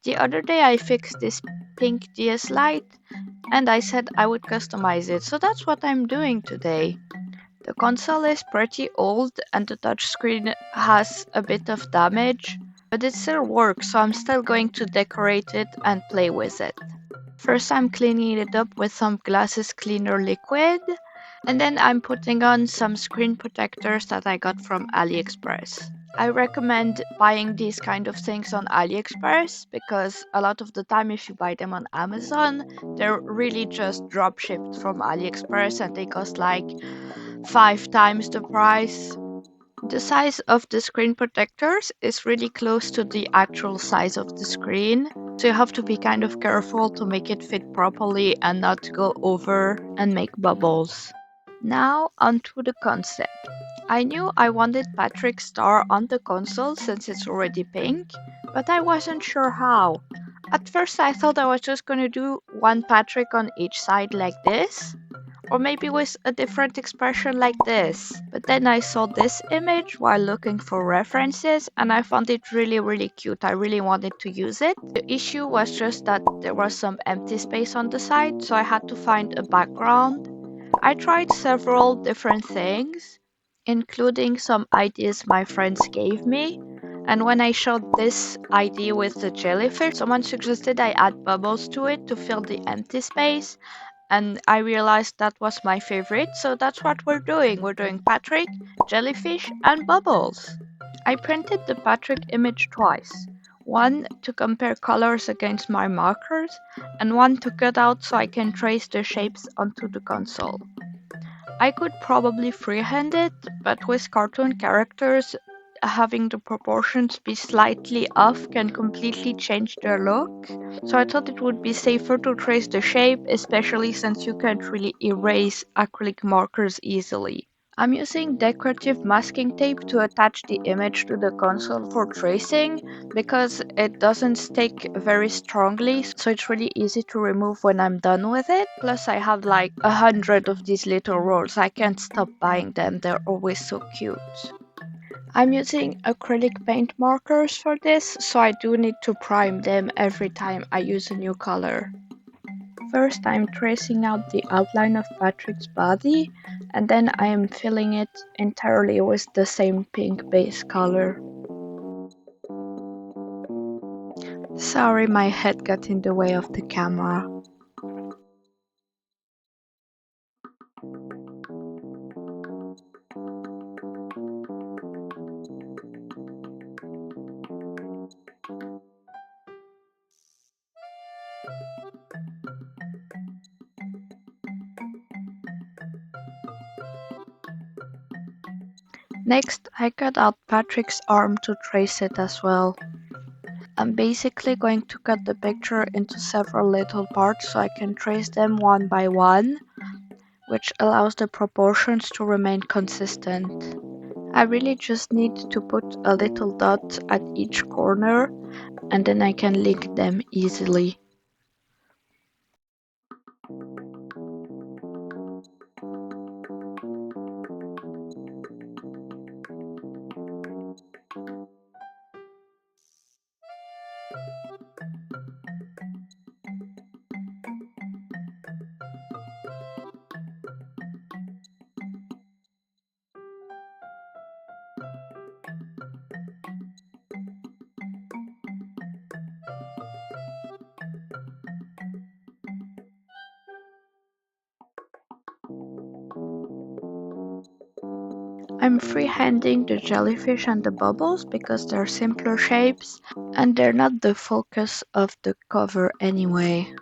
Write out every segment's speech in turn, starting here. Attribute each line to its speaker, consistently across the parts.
Speaker 1: The other day I fixed this pink DS Lite and I said I would customize it, so that's what I'm doing today. The console is pretty old and the touchscreen has a bit of damage, but it still works, so I'm still going to decorate it and play with it. First I'm cleaning it up with some glasses cleaner liquid, and then I'm putting on some screen protectors that I got from AliExpress. I recommend buying these kind of things on AliExpress because a lot of the time if you buy them on Amazon, they're really just drop shipped from AliExpress and they cost like 5 times the price. The size of the screen protectors is really close to the actual size of the screen, so you have to be kind of careful to make it fit properly and not go over and make bubbles. Now onto the concept. I knew I wanted Patrick's star on the console since it's already pink, but I wasn't sure how. At first I thought I was just gonna do one Patrick on each side like this, or maybe with a different expression like this. But then I saw this image while looking for references and I found it really cute. I really wanted to use it. The issue was just that there was some empty space on the side, so I had to find a background. I tried several different things, including some ideas my friends gave me. And when I showed this idea with the jellyfish, someone suggested I add bubbles to it to fill the empty space, and I realized that was my favorite, so that's what we're doing. We're doing Patrick, jellyfish, and bubbles. I printed the Patrick image twice. One to compare colors against my markers, and one to cut out so I can trace the shapes onto the console. I could probably freehand it, but with cartoon characters, having the proportions be slightly off can completely change their look. So I thought it would be safer to trace the shape, especially since you can't really erase acrylic markers easily. I'm using decorative masking tape to attach the image to the console for tracing because it doesn't stick very strongly, so it's really easy to remove when I'm done with it. Plus I have like 100 of these little rolls. I can't stop buying them, they're always so cute. I'm using acrylic paint markers for this, so I do need to prime them every time I use a new color. First I'm tracing out the outline of Patrick's body, and then I am filling it entirely with the same pink base color. Sorry, my head got in the way of the camera. Next, I cut out Patrick's arm to trace it as well. I'm basically going to cut the picture into several little parts so I can trace them one by one, which allows the proportions to remain consistent. I really just need to put a little dot at each corner and then I can link them easily. I'm freehanding the jellyfish and the bubbles because they're simpler shapes and they're not the focus of the cover anyway.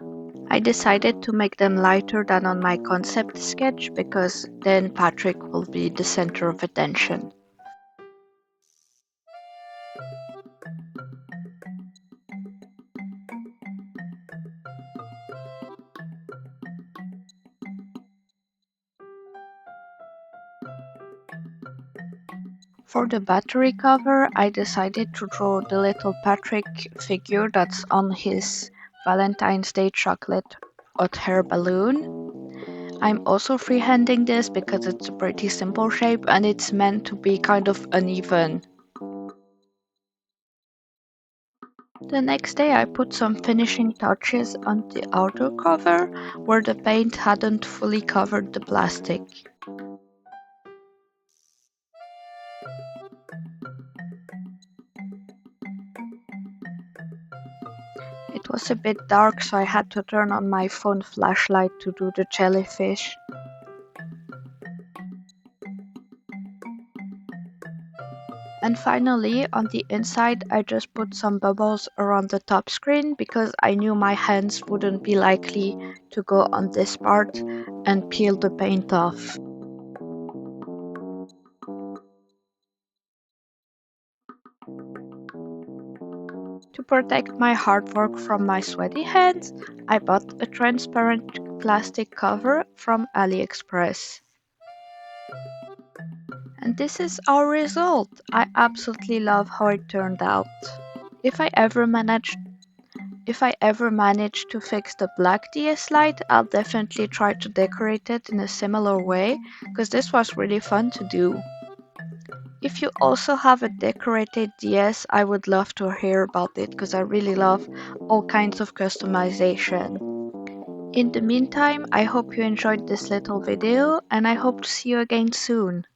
Speaker 1: I decided to make them lighter than on my concept sketch because then Patrick will be the center of attention. For the battery cover, I decided to draw the little Patrick figure that's on his Valentine's Day chocolate hot hair balloon. I'm also freehanding this because it's a pretty simple shape and it's meant to be kind of uneven. The next day I put some finishing touches on the outer cover where the paint hadn't fully covered the plastic. It was a bit dark, so I had to turn on my phone flashlight to do the jellyfish. And finally, on the inside, I just put some bubbles around the top screen because I knew my hands wouldn't be likely to go on this part and peel the paint off. To protect my hard work from my sweaty hands, I bought a transparent plastic cover from AliExpress. And this is our result. I absolutely love how it turned out. If I ever manage If I ever manage to fix the black DS Lite, I'll definitely try to decorate it in a similar way, because this was really fun to do. If you also have a decorated DS, I would love to hear about it, because I really love all kinds of customization. In the meantime, I hope you enjoyed this little video, and I hope to see you again soon.